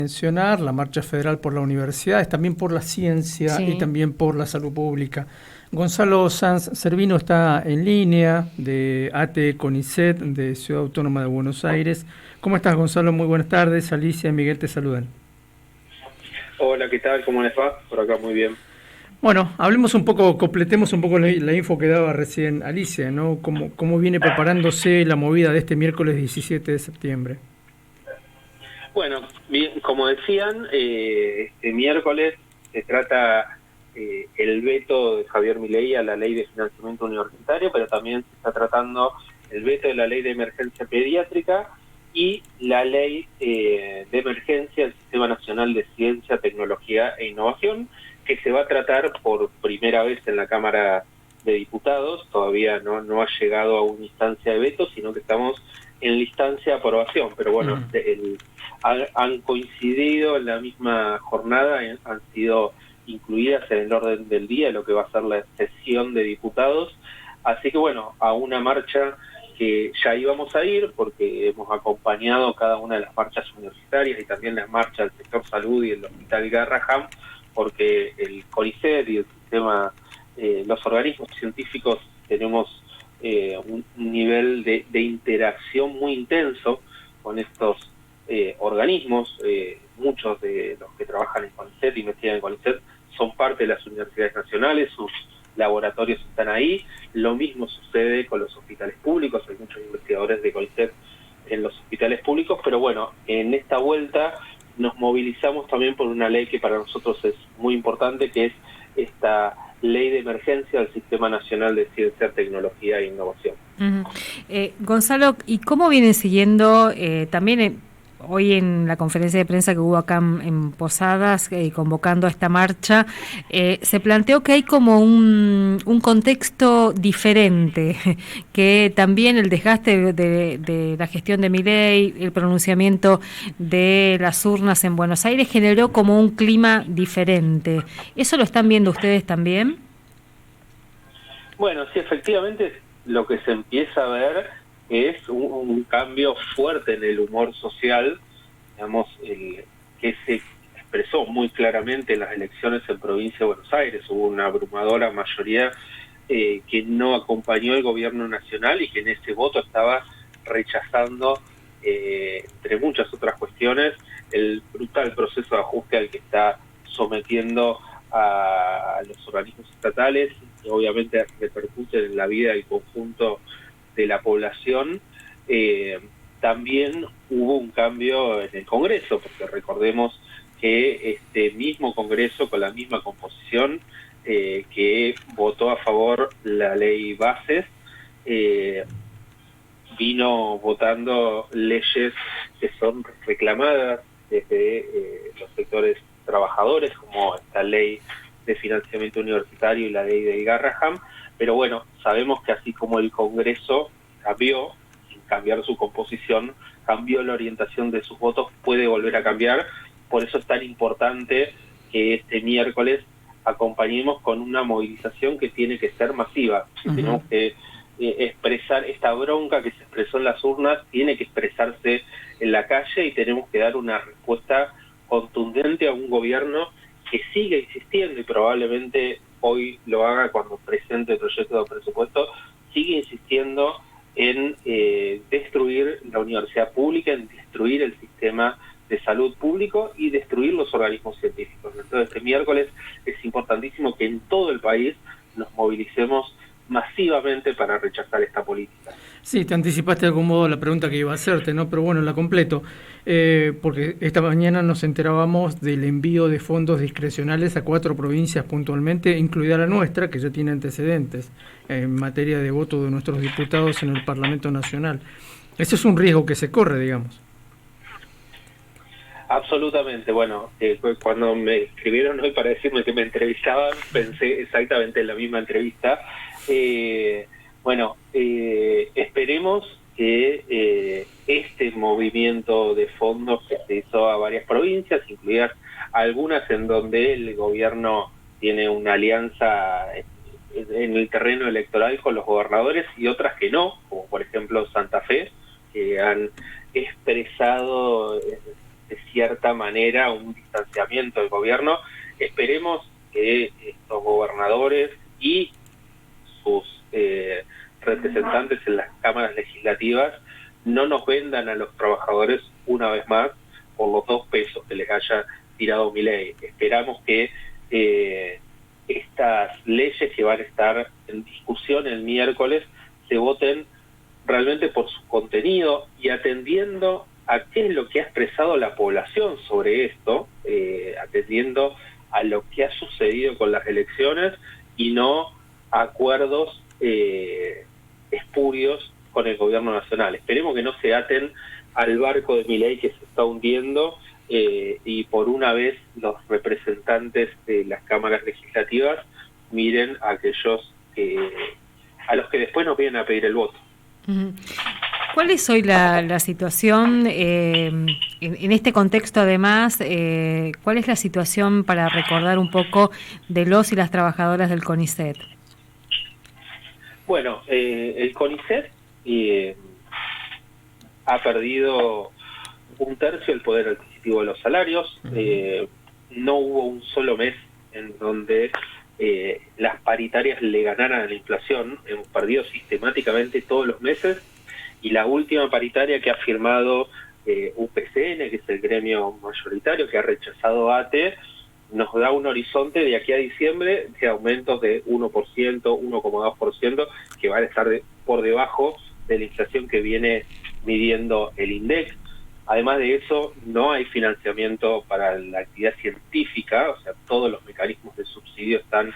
Mencionar la marcha federal por la universidad, es también por la ciencia y también por la salud pública. Gonzalo Sanz Servino está en línea de ATE CONICET de Ciudad Autónoma de Buenos Aires. ¿Cómo estás, Gonzalo? Muy buenas tardes. Alicia y Miguel te saludan. Hola, ¿qué tal? ¿Cómo les va? Por acá muy bien. Bueno, hablemos un poco, completemos un poco la info que daba recién Alicia, ¿no? ¿Cómo viene preparándose la movida de este miércoles 17 de septiembre? Bueno, bien, como decían, este miércoles se trata el veto de Javier Milei a la ley de financiamiento universitario, pero también se está tratando el veto de la ley de emergencia pediátrica y la ley de emergencia del Sistema Nacional de Ciencia, Tecnología e Innovación, que se va a tratar por primera vez en la Cámara de Diputados. Todavía no ha llegado a una instancia de veto, sino que estamos en la instancia de aprobación, pero bueno, han coincidido en la misma jornada, han sido incluidas en el orden del día lo que va a ser la sesión de diputados, así que bueno, a una marcha que ya íbamos a ir porque hemos acompañado cada una de las marchas universitarias y también las marchas del sector salud y el Hospital Garrahan, porque el CONICET y el sistema, los organismos científicos tenemos un nivel de interacción muy intenso con estos organismos. Muchos de los que trabajan en CONICET, investigan en CONICET, son parte de las universidades nacionales, sus laboratorios están ahí. Lo mismo sucede con los hospitales públicos, hay muchos investigadores de CONICET en los hospitales públicos, pero bueno, en esta vuelta nos movilizamos también por una ley que para nosotros es muy importante, que es esta ley de emergencia del Sistema Nacional de Ciencia, Tecnología e Innovación. Gonzalo, ¿y cómo vienen siguiendo también hoy en la conferencia de prensa que hubo acá en Posadas, convocando a esta marcha, se planteó que hay como un contexto diferente, que también el desgaste de la gestión de Milei, el pronunciamiento de las urnas en Buenos Aires generó como un clima diferente? ¿Eso lo están viendo ustedes también? Bueno, sí, efectivamente lo que se empieza a ver es un cambio fuerte en el humor social, digamos, que se expresó muy claramente en las elecciones en Provincia de Buenos Aires. Hubo una abrumadora mayoría que no acompañó el gobierno nacional y que en ese voto estaba rechazando, entre muchas otras cuestiones, el brutal proceso de ajuste al que está sometiendo a los organismos estatales, que obviamente repercuten en la vida del conjunto de la población. También hubo un cambio en el Congreso, porque recordemos que este mismo Congreso, con la misma composición, que votó a favor la ley Bases, vino votando leyes que son reclamadas desde los sectores trabajadores, como esta ley de financiamiento universitario y la ley de Garrahan. Pero bueno, sabemos que así como el Congreso cambió, sin cambiar su composición, cambió la orientación de sus votos, puede volver a cambiar. Por eso es tan importante que este miércoles acompañemos con una movilización que tiene que ser masiva. Tenemos que expresar esta bronca que se expresó en las urnas, tiene que expresarse en la calle y tenemos que dar una respuesta contundente a un gobierno que sigue insistiendo, y probablemente hoy lo haga cuando presente el proyecto de presupuesto, sigue insistiendo en destruir la universidad pública, en destruir el sistema de salud público y destruir los organismos científicos. Entonces, este miércoles es importantísimo que en todo el país nos movilicemos masivamente para rechazar esta política. Sí, te anticipaste de algún modo la pregunta que iba a hacerte, ¿no? Pero bueno, la completo, porque esta mañana nos enterábamos del envío de fondos discrecionales a 4 provincias puntualmente, incluida la nuestra, que ya tiene antecedentes en materia de voto de nuestros diputados en el Parlamento Nacional. Ese es un riesgo que se corre, digamos. Absolutamente. Bueno, cuando me escribieron hoy para decirme que me entrevistaban, pensé exactamente en la misma entrevista. Esperemos que este movimiento de fondos que se hizo a varias provincias, incluidas algunas en donde el gobierno tiene una alianza en el terreno electoral con los gobernadores y otras que no, como por ejemplo Santa Fe, que han expresado de cierta manera un distanciamiento del gobierno. Esperemos que estos gobernadores y sus representantes en las cámaras legislativas no nos vendan a los trabajadores una vez más por los 2 pesos que les haya tirado Milei. Esperamos que estas leyes que van a estar en discusión el miércoles se voten realmente por su contenido y atendiendo a qué es lo que ha expresado la población sobre esto, atendiendo a lo que ha sucedido con las elecciones y no a acuerdos espurios con el gobierno nacional. Esperemos que no se aten al barco de Milei que se está hundiendo y por una vez los representantes de las cámaras legislativas miren a aquellos a los que después nos vienen a pedir el voto. ¿Cuál es hoy la situación en este contexto, además? ¿Cuál es la situación, para recordar un poco, de los y las trabajadoras del CONICET? Bueno, el CONICET ha perdido 1/3 del poder adquisitivo de los salarios. No hubo un solo mes en donde las paritarias le ganaran a la inflación. Hemos perdido sistemáticamente todos los meses, y la última paritaria que ha firmado UPCN, que es el gremio mayoritario que ha rechazado ATE, nos da un horizonte de aquí a diciembre de aumentos de 1%, 1,2%, que van a estar por debajo de la inflación que viene midiendo el INDEC. Además de eso, no hay financiamiento para la actividad científica, o sea, todos los mecanismos de subsidio están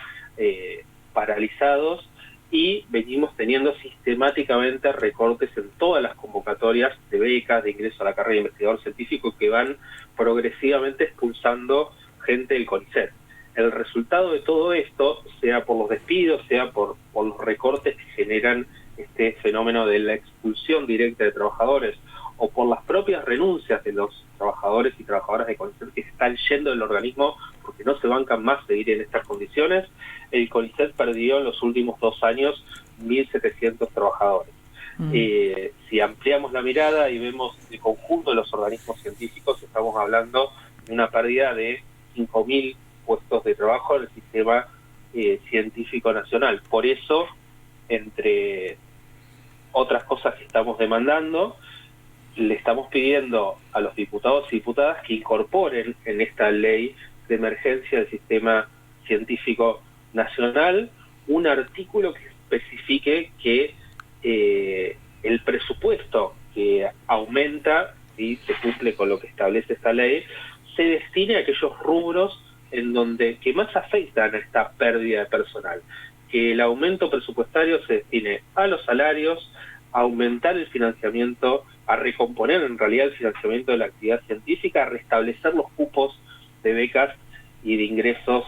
paralizados, y venimos teniendo sistemáticamente recortes en todas las convocatorias de becas, de ingreso a la carrera de investigador científico, que van progresivamente expulsando gente del CONICET. El resultado de todo esto, sea por los despidos, sea por los recortes que generan este fenómeno de la expulsión directa de trabajadores, o por las propias renuncias de los trabajadores y trabajadoras de CONICET que están yendo del organismo porque no se bancan más seguir en estas condiciones, el CONICET perdió en los últimos 2 años 1.700 trabajadores. Si ampliamos la mirada y vemos el conjunto de los organismos científicos, estamos hablando de una pérdida de 5.000 puestos de trabajo en el sistema científico nacional. Por eso, entre otras cosas que estamos demandando, le estamos pidiendo a los diputados y diputadas que incorporen en esta ley de emergencia del sistema científico nacional un artículo que especifique que el presupuesto que aumenta, y se cumple con lo que establece esta ley, se destine a aquellos rubros en donde que más afectan a esta pérdida de personal, que el aumento presupuestario se destine a los salarios, a aumentar el financiamiento, a recomponer en realidad el financiamiento de la actividad científica, a restablecer los cupos de becas y de ingresos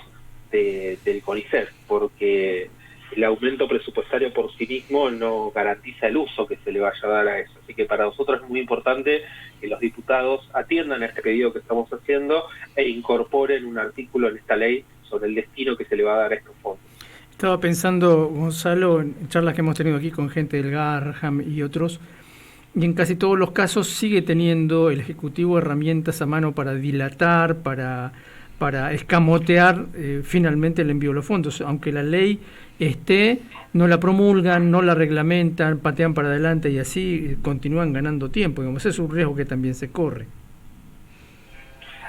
del CONICET, porque el aumento presupuestario por sí mismo no garantiza el uso que se le vaya a dar a eso. Así que para nosotros es muy importante que los diputados atiendan a este pedido que estamos haciendo e incorporen un artículo en esta ley sobre el destino que se le va a dar a estos fondos. Estaba pensando, Gonzalo, en charlas que hemos tenido aquí con gente del Garham y otros, y en casi todos los casos sigue teniendo el Ejecutivo herramientas a mano para dilatar, para escamotear finalmente el envío de los fondos. Aunque la ley esté, no la promulgan, no la reglamentan, patean para adelante y así continúan ganando tiempo. Digamos, es un riesgo que también se corre.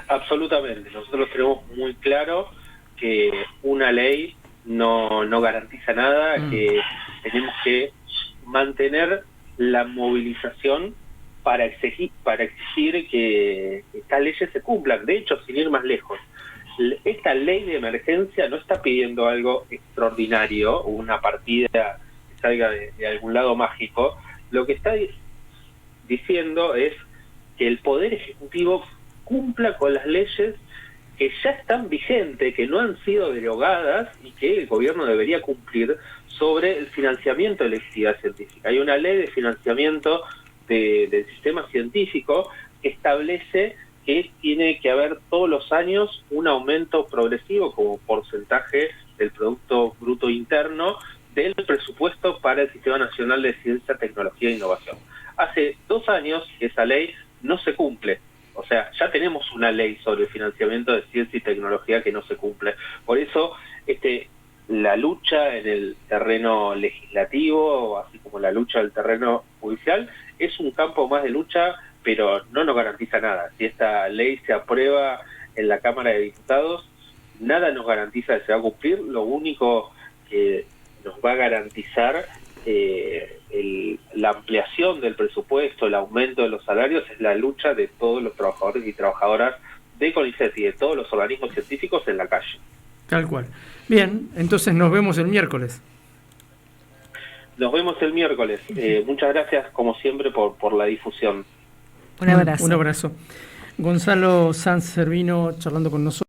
Absolutamente. Nosotros tenemos muy claro que una ley no garantiza nada, que tenemos que mantener la movilización para exigir que estas leyes se cumplan. De hecho, sin ir más lejos, esta ley de emergencia no está pidiendo algo extraordinario, una partida que salga de algún lado mágico. Lo que está diciendo es que el Poder Ejecutivo cumpla con las leyes que ya están vigentes, que no han sido derogadas y que el gobierno debería cumplir sobre el financiamiento de la actividad científica. Hay una ley de financiamiento del sistema científico que establece que tiene que haber todos los años un aumento progresivo como porcentaje del Producto Bruto Interno del presupuesto para el Sistema Nacional de Ciencia, Tecnología e Innovación. Hace 2 años que esa ley no se cumple. O sea, ya tenemos una ley sobre el financiamiento de ciencia y tecnología que no se cumple. Por eso, la lucha en el terreno legislativo, así como la lucha del terreno judicial, es un campo más de lucha, pero no nos garantiza nada. Si esta ley se aprueba en la Cámara de Diputados, nada nos garantiza que se va a cumplir. Lo único que nos va a garantizar la ampliación del presupuesto, el aumento de los salarios, es la lucha de todos los trabajadores y trabajadoras de CONICET y de todos los organismos científicos en la calle. Tal cual. Bien, entonces nos vemos el miércoles. Nos vemos el miércoles. Muchas gracias, como siempre, por la difusión. Un abrazo. Un abrazo. Gonzalo Sanz Servino charlando con nosotros.